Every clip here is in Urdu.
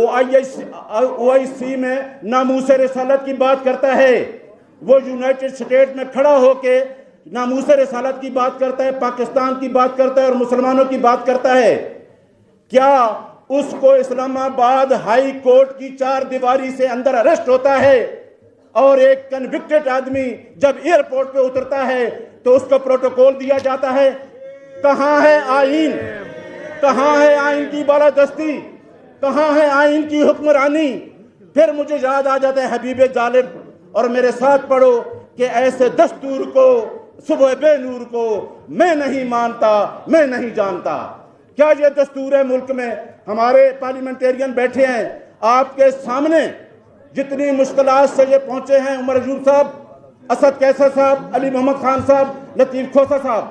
OIC میں ناموس رسالت کی بات کرتا ہے، وہ یونائٹڈ اسٹیٹ میں کھڑا ہو کے ناموس رسالت کی بات کرتا ہے، پاکستان کی بات کرتا ہے اور مسلمانوں کی بات کرتا ہے۔ کیا اس کو اسلام آباد ہائی کورٹ کی 4 دیواری سے اندر اریسٹ ہوتا ہے اور ایک کنوکٹڈ آدمی جب ایئرپورٹ پہ اترتا ہے تو اس کو پروٹوکول دیا جاتا ہے؟ کہاں ہے آئین؟ کہاں ہے آئین کی بالادستی؟ کہاں ہے آئین کی حکمرانی؟ پھر مجھے یاد آ جاتا ہے حبیب جالب، اور میرے ساتھ پڑھو کہ ایسے دستور کو صبح بے نور کو میں نہیں مانتا، میں نہیں جانتا۔ کیا یہ دستور ہے ملک میں؟ ہمارے پارلیمنٹیرین بیٹھے ہیں آپ کے سامنے، جتنی مشکلات سے یہ پہنچے ہیں، عمر ایوب صاحب، اسد کیسر صاحب، علی محمد خان صاحب، لطیف کھوسہ صاحب،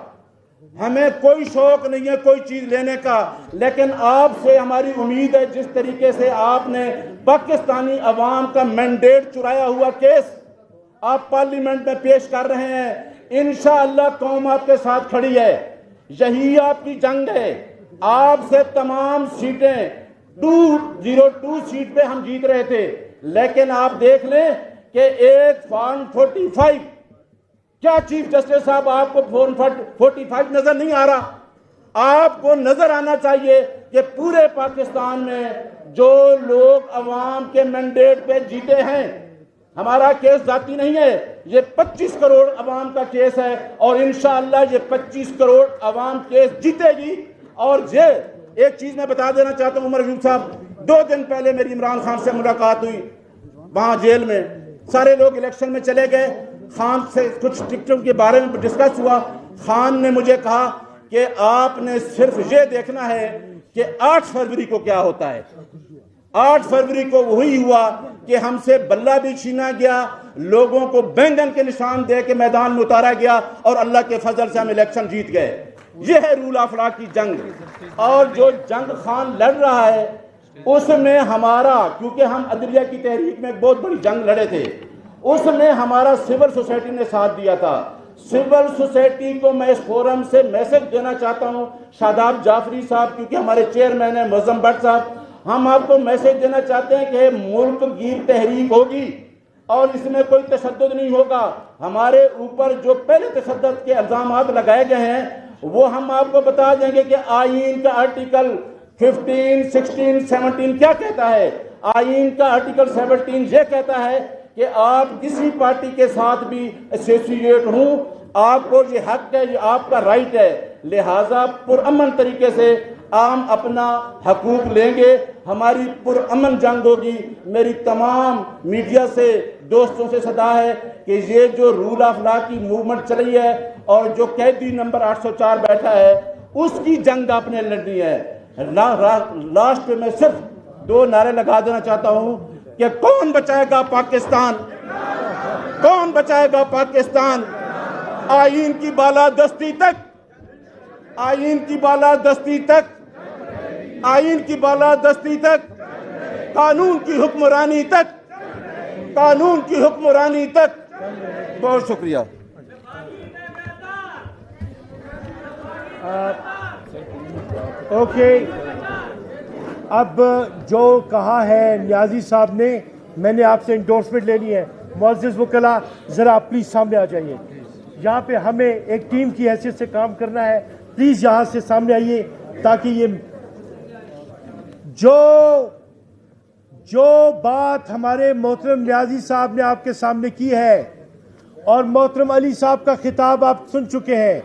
ہمیں کوئی شوق نہیں ہے کوئی چیز لینے کا، لیکن آپ سے ہماری امید ہے جس طریقے سے آپ نے پاکستانی عوام کا مینڈیٹ چرایا ہوا کیس آپ پارلیمنٹ میں پیش کر رہے ہیں، انشاءاللہ قوم آپ کے ساتھ کھڑی ہے۔ یہی آپ کی جنگ ہے۔ آپ سے تمام سیٹیں 202 سیٹ پہ ہم جیت رہے تھے، لیکن آپ دیکھ لیں کہ ایک فارم 45، کیا چیف جسٹس صاحب آپ کو فارم 45 نظر نہیں آ رہا؟ آپ کو نظر آنا چاہیے کہ پورے پاکستان میں جو لوگ عوام کے مینڈیٹ پہ جیتے ہیں، ہمارا کیس ذاتی نہیں ہے، یہ 25 کروڑ عوام کا کیس ہے، اور انشاءاللہ یہ 25 کروڑ عوام کیس جیتے گی۔ اور یہ ایک چیز میں بتا دینا چاہتا ہوں عمر ایوب صاحب، 2 دن پہلے میری عمران خان سے ملاقات ہوئی وہاں جیل میں، سارے لوگ الیکشن میں چلے گئے، خان سے کچھ ٹکٹوں کے بارے میں ڈسکس ہوا۔ خان نے مجھے کہا کہ آپ نے صرف یہ دیکھنا ہے کہ 8 فروری کو کیا ہوتا ہے۔ 8 فروری کو وہی ہوا کہ ہم سے بلہ بھی چھینا گیا، لوگوں کو بینگن کے نشان دے کے میدان میں اتارا گیا، اور اللہ کے فضل سے ہم الیکشن جیت گئے۔ یہ ہے رول آف لا کی جنگ۔ اور جو جنگ خان لڑ رہا ہے اس میں ہمارا، کیونکہ ہم عدلیہ کی تحریک میں ایک بہت بڑی جنگ لڑے تھے، اس میں ہمارا سول سوسائٹی نے ساتھ دیا تھا۔ سول سوسائٹی کو میں اس فورم سے میسج دینا چاہتا ہوں، شاداب جعفری صاحب کیونکہ ہمارے چیئرمین ہیں، معظم بٹ صاحب، ہم آپ کو میسج دینا چاہتے ہیں کہ ملک گیر تحریک ہوگی اور اس میں کوئی تشدد نہیں ہوگا۔ ہمارے اوپر جو پہلے تشدد کے الزامات لگائے گئے ہیں وہ ہم آپ کو بتا دیں گے کہ آئین کا آرٹیکل 15، 16، 17 کیا کہتا ہے۔ آئین کا آرٹیکل 17 یہ کہتا ہے کہ آپ کسی پارٹی کے ساتھ بھی ایسوسیٹ ہوں، آپ کو یہ حق ہے، یہ آپ کا رائٹ ہے، لہٰذا پرامن طریقے سے عام اپنا حقوق لیں گے۔ ہماری پرامن جنگ ہوگی۔ میری تمام میڈیا سے دوستوں سے صدا ہے کہ یہ جو رول آف لا کی موومنٹ چلی ہے اور جو قیدی نمبر 804 بیٹھا ہے اس کی جنگ آپ نے لڑنی ہے۔ لاسٹ پہ میں صرف 2 نعرے لگا دینا چاہتا ہوں کہ کون بچائے گا پاکستان؟ کون بچائے گا پاکستان؟ آئین کی بالادستی تک، آئین کی بالادستی تک، آئین کی بالادستی تک، قانون کی حکمرانی تک، قانون کی حکمرانی تک۔ بہت شکریہ۔ اوکے، اب جو کہا ہے نیازی صاحب نے، میں نے آپ سے انڈورسمنٹ لینی ہے۔ معزز وکلاء ذرا پلیز سامنے آ جائیے، یہاں پہ ہمیں ایک ٹیم کی حیثیت سے کام کرنا ہے، پلیز یہاں سے سامنے آئیے تاکہ یہ جو بات ہمارے محترم نیازی صاحب نے آپ کے سامنے کی ہے اور محترم علی صاحب کا خطاب آپ سن چکے ہیں،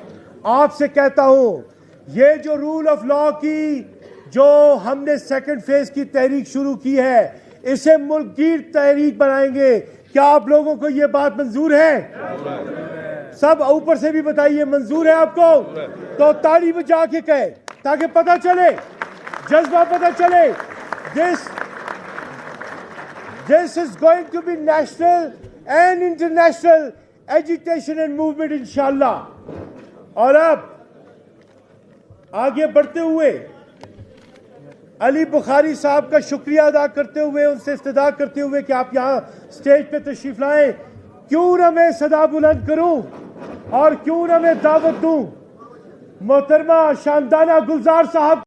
آپ سے کہتا ہوں یہ جو رول آف لا کی جو ہم نے 2nd فیز کی تحریک شروع کی ہے اسے ملک گیر تحریک بنائیں گے۔ کیا آپ لوگوں کو یہ بات منظور ہے؟ سب اوپر سے بھی بتائیے منظور ہے آپ کو؟ تو تالی بجا کے کہے تاکہ پتہ چلے، جذبہ پتہ چلے۔ This is going to be national and international agitation and movement انشاءاللہ۔ اور اب آگے بڑھتے ہوئے علی بخاری صاحب کا شکریہ ادا کرتے ہوئے، ان سے استدعا کرتے ہوئے کہ آپ یہاں سٹیج پہ تشریف لائیں، کیوں نہ میں صدا بلند کروں اور کیوں نہ میں دعوت دوں محترمہ شاندانہ گلزار صاحب